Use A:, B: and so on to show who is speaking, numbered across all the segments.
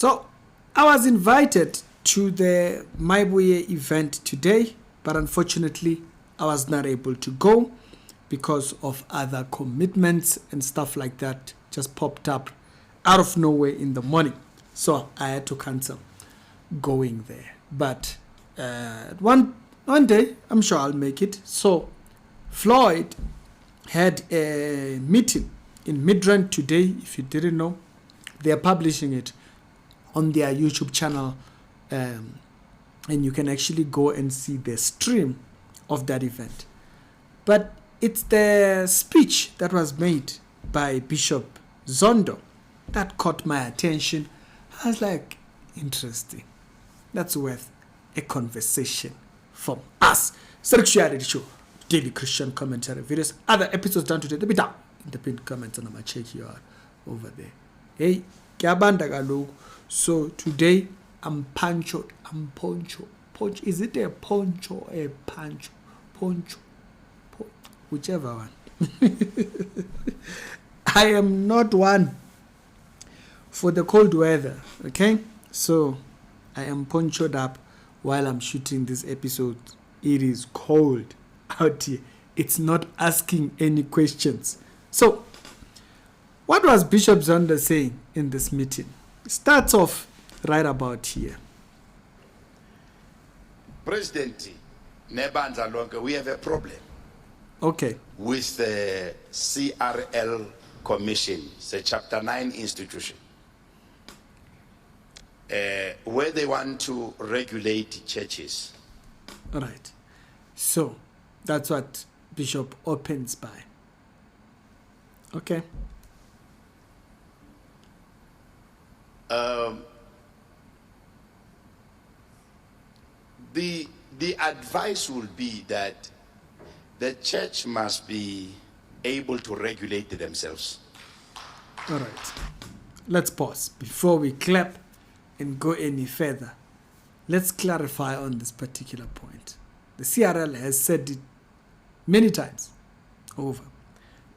A: So I was invited to the Maibuye event today, but unfortunately I was not able to go because of other commitments and stuff like that just popped up out of nowhere in the morning. So I had to cancel going there. But one day, I'm sure I'll make it. So Floyd had a meeting in Midrand today. If you didn't know, they are publishing it on their YouTube channel. And you can actually go and see the stream of that event. But it's the speech that was made by Bishop Zondo that caught my attention. I was like, interesting. That's worth a conversation from us. Selection Show, Daily Christian Commentary videos, other episodes done today. They'll be down in the pinned comments, and I'm going to check you out over there. Hey, Kiabanda Galo. So today, I'm Pancho. I'm Poncho. Poncho. Is it a poncho or a pancho? Poncho. Whichever one. I am not one for the cold weather, okay? So I am ponchoed up while I'm shooting this episode. It is cold out here. It's not asking any questions. So what was Bishop Zondo saying in this meeting? It starts off right about here.
B: President Nebanza Lonke, we have a problem.
A: Okay.
B: With the CRL Commission, it's a Chapter 9 institution, where they want to regulate churches.
A: All right. So that's what Bishop opens by. Okay.
B: The advice will be that the church must be able to regulate themselves.
A: All right. Let's pause before we clap and go any further. Let's clarify on this particular point. The CRL has said it many times over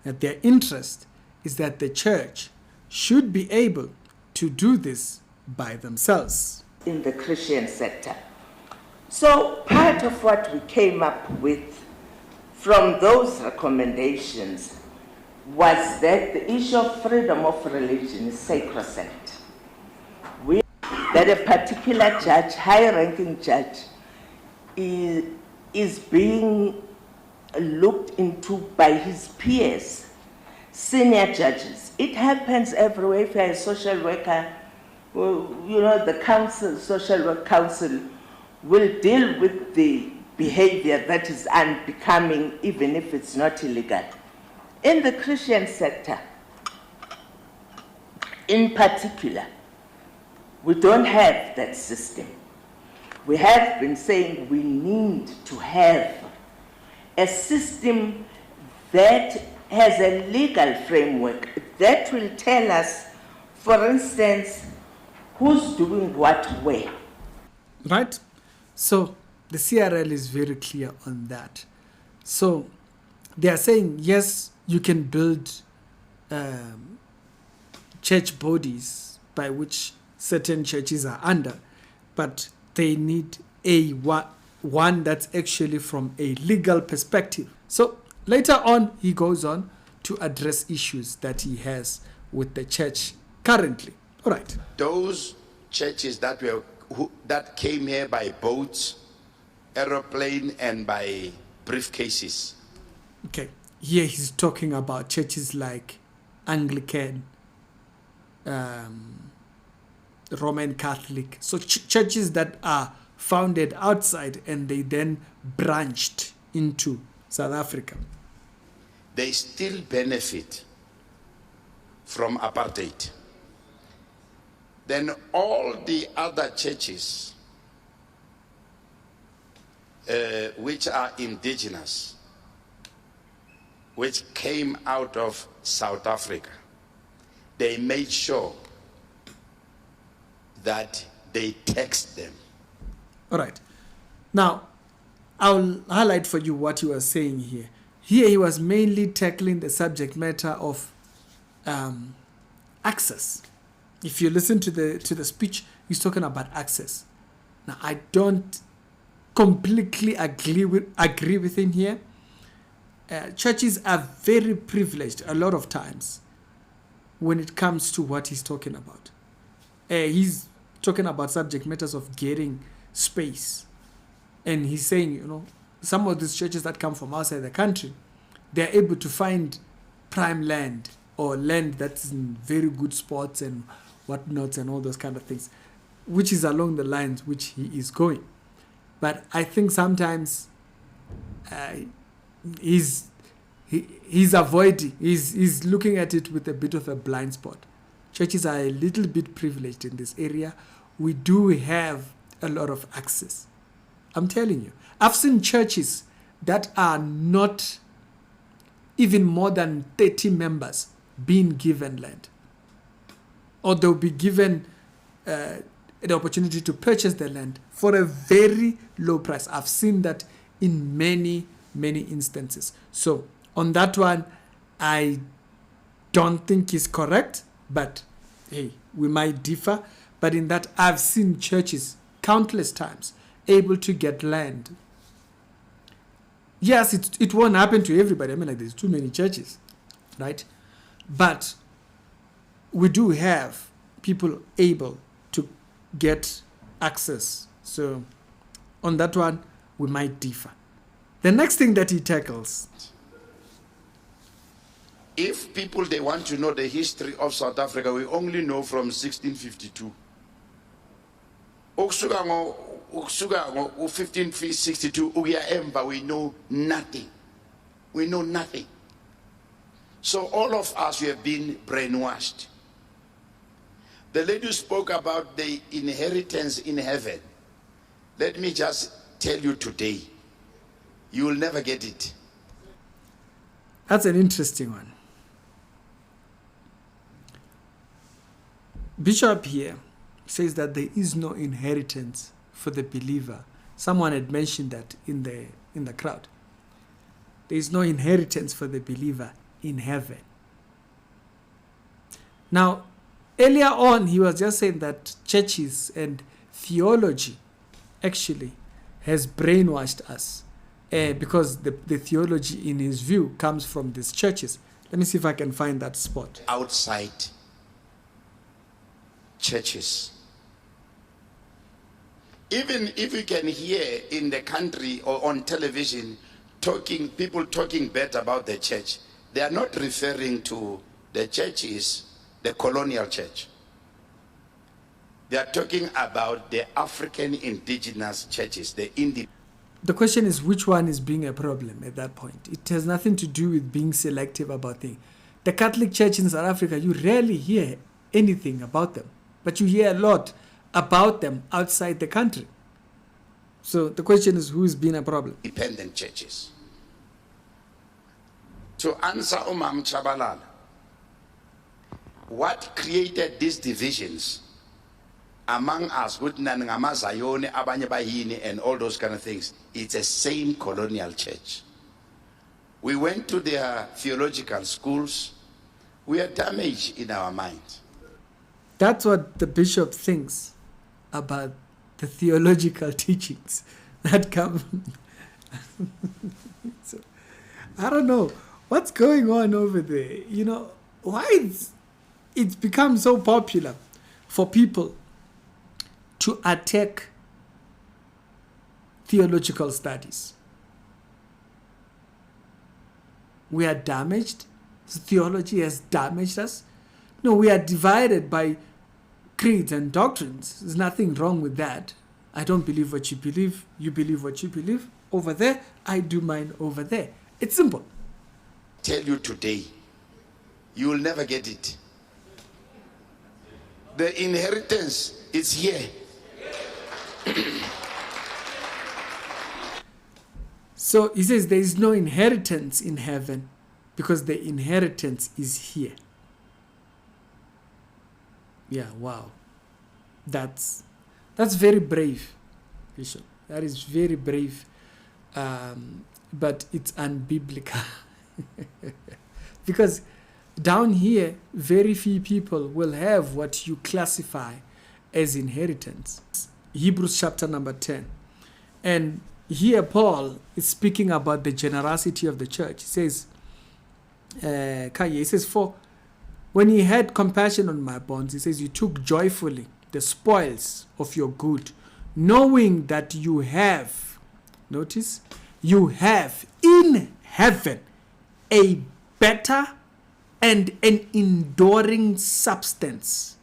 A: that their interest is that the church should be able to do this by themselves.
C: In the Christian sector. So part of what we came up with from those recommendations was that the issue of freedom of religion is sacrosanct. That a particular judge, high-ranking judge, is being looked into by his peers, senior judges. It happens everywhere. If you're a social worker, the council, social work council, will deal with the behavior that is unbecoming, even if it's not illegal. In the Christian sector, in particular, we don't have that system. We have been saying we need to have a system that has a legal framework that will tell us, for instance, who's doing what where.
A: Right? So the CRL is very clear on that. So they are saying, yes, you can build church bodies by which certain churches are under, but they need one that's actually from a legal perspective. So later on, he goes on to address issues that he has with the church currently. All right.
B: Those churches that came here by boats, aeroplane, and by briefcases.
A: Okay. Here he's talking about churches like Anglican, Roman Catholic. So churches that are founded outside and they then branched into South Africa.
B: They still benefit from apartheid. Then all the other churches which are indigenous, which came out of South Africa, they made sure that they taxed them.
A: All right. Now, I'll highlight for you what he was saying here. Here he was mainly tackling the subject matter of access if you listen to the speech, he's talking about access. Now, I don't completely agree with him here. Churches are very privileged a lot of times when it comes to what he's talking about. He's talking about subject matters of getting space. And he's saying, some of these churches that come from outside the country, they're able to find prime land or land that's in very good spots and whatnot and all those kind of things, which is along the lines which he is going. But I think sometimes he's avoiding, he's looking at it with a bit of a blind spot. Churches are a little bit privileged in this area. We do have a lot of access. I'm telling you, I've seen churches that are not even more than 30 members being given land, or they'll be given the opportunity to purchase the land for a very low price. I've seen that in many, many instances. So on that one, I don't think is correct, but hey, we might differ. But in that, I've seen churches countless times able to get land. Yes, it won't happen to everybody. I mean, like, there's too many churches, right? But we do have people able to get access. So on that one, we might differ. The next thing that he tackles.
B: If people, they want to know the history of South Africa, we only know from 1652. Ukusuka ngo-1562 ukuya emva, we know nothing. We know nothing. So all of us, we have been brainwashed. The lady spoke about the inheritance in heaven. Let me just tell you today, you will never get it.
A: That's an interesting one. Bishop here says that there is no inheritance for the believer. Someone had mentioned that in the crowd. There is no inheritance for the believer in heaven. Now, earlier on, he was just saying that churches and theology actually has brainwashed us because the theology, in his view, comes from these churches. Let me see if I can find that spot.
B: Outside churches. Even if you can hear in the country or on television people talking bad about the church, they are not referring to the churches, the colonial church. They are talking about the African indigenous churches, the
A: question is, which one is being a problem at that point? It has nothing to do with being selective about things. The Catholic Church in South Africa, you rarely hear anything about them, but you hear a lot about them outside the country. So the question is, who's been a problem?
B: Independent churches. To answer Umam Chabalala, what created these divisions among us, and all those kind of things? It's the same colonial church. We went to their theological schools. We are damaged in our minds.
A: That's what the bishop thinks about the theological teachings that come. So, I don't know what's going on over there. Why it's become so popular for people to attack theological studies. We are damaged. Theology has damaged us. No, we are divided by creeds and doctrines. There's nothing wrong with that. I don't believe what you believe. You believe what you believe over there. I do mine over there. It's simple.
B: Tell you today, you will never get it. The inheritance is here.
A: So he says there is no inheritance in heaven because the inheritance is here. Yeah, wow. That's very brave, Bishop. That is very brave, but it's unbiblical. Because down here, very few people will have what you classify as inheritance. Hebrews chapter number 10. And here Paul is speaking about the generosity of the church. He says, for when he had compassion on my bonds, he says, you took joyfully the spoils of your good, knowing that you have, notice, you have in heaven a better and an enduring substance.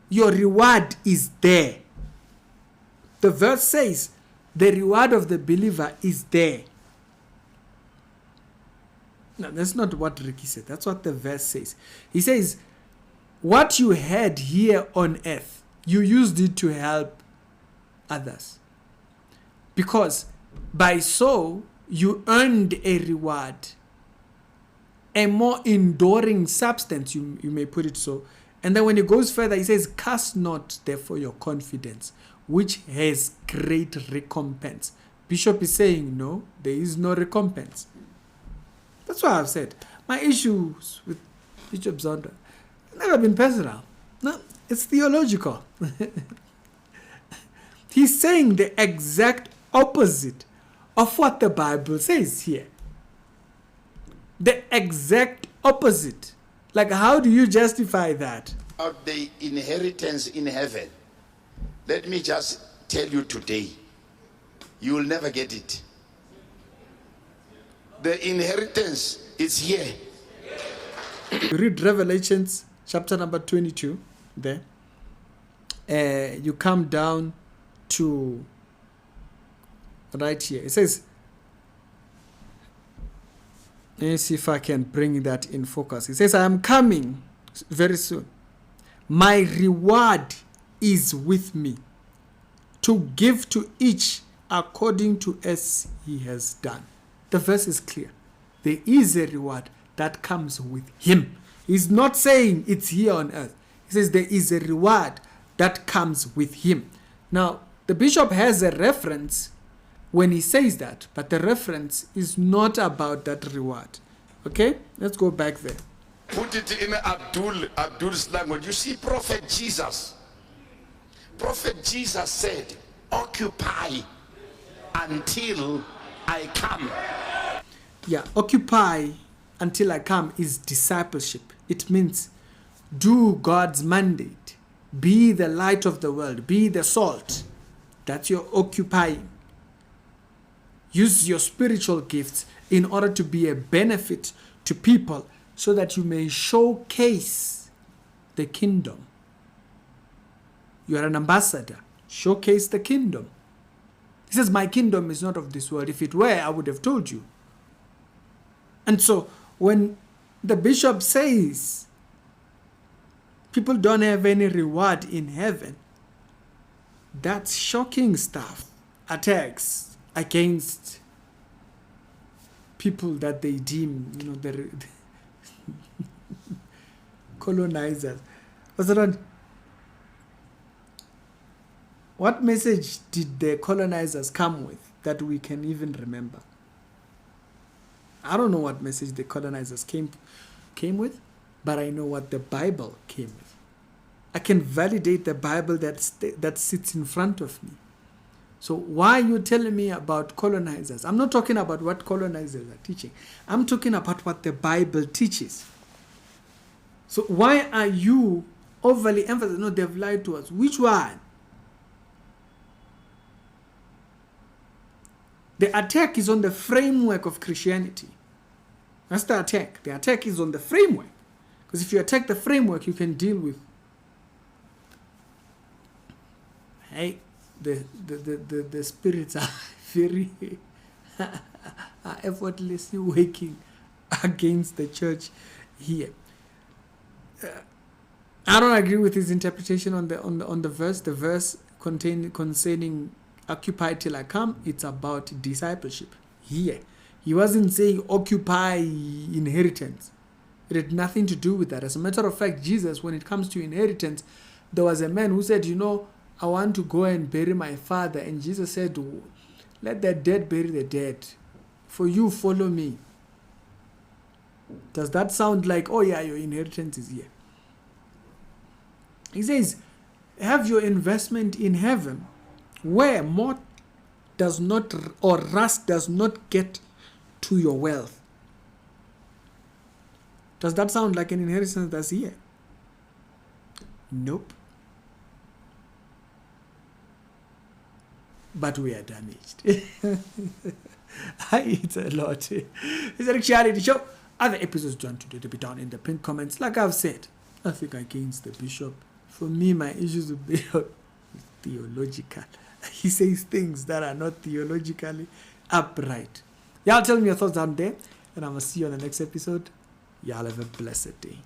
A: Your reward is there. The verse says the reward of the believer is there. No, that's not what Ricky said. That's what the verse says. He says, what you had here on earth, you used it to help others. Because by so, you earned a reward, a more enduring substance, you may put it so. And then when it goes further, he says, cast not therefore your confidence, which has great recompense. Bishop is saying, no, there is no recompense. That's why I've said, my issues with Bishop Zondo never been personal. No, it's theological. He's saying the exact opposite of what the Bible says here. The exact opposite. Like, how do you justify that?
B: About the inheritance in heaven, let me just tell you today, you will never get it. The inheritance is here.
A: Read Revelations chapter number 22 there. You come down to right here. It says, let me see if I can bring that in focus. It says, I am coming very soon. My reward is with me to give to each according to as he has done. The verse is clear. There is a reward that comes with him. He's not saying it's here on earth. He says there is a reward that comes with him. Now, the bishop has a reference when he says that, but the reference is not about that reward. Okay? Let's go back there.
B: Put it in Abdul's language. You see, Prophet Jesus said, occupy until I come.
A: Yeah, occupy until I come is discipleship. It means do God's mandate. Be the light of the world. Be the salt. That's your occupying. Use your spiritual gifts in order to be a benefit to people so that you may showcase the kingdom. You are an ambassador. Showcase the kingdom. He says, my kingdom is not of this world. If it were, I would have told you. And so when the bishop says people don't have any reward in heaven, that's shocking stuff. Attacks against people that they deem, the colonizers. What message did the colonizers come with that we can even remember? I don't know what message the colonizers came with, but I know what the Bible came with. I can validate the Bible that sits in front of me. So why are you telling me about colonizers? I'm not talking about what colonizers are teaching. I'm talking about what the Bible teaches. So why are you overly emphasizing? No, they've lied to us. Which one? The attack is on the framework of Christianity. That's the attack. The attack is on the framework. Because if you attack the framework, you can deal with the spirits are very are effortlessly working against the church here. I don't agree with his interpretation on the verse. The verse concerning occupy till I come, it's about discipleship here. He wasn't saying occupy inheritance. It had nothing to do with that. As a matter of fact, Jesus, when it comes to inheritance, there was a man who said, I want to go and bury my father. And Jesus said, let the dead bury the dead. For you, follow me. Does that sound like, oh yeah, your inheritance is here? He says, have your investment in heaven, where moth does not, or rust does not get to your wealth. Does that sound like an inheritance that's here? Nope. But we are damaged. It's a lot. It's a charity show. Other episodes join today to be down in the pinned comments. Like I've said, nothing against the bishop. For me, my issues with bishop is theological. He says things that are not theologically upright. Y'all tell me your thoughts down there, and I will see you on the next episode. Y'all have a blessed day.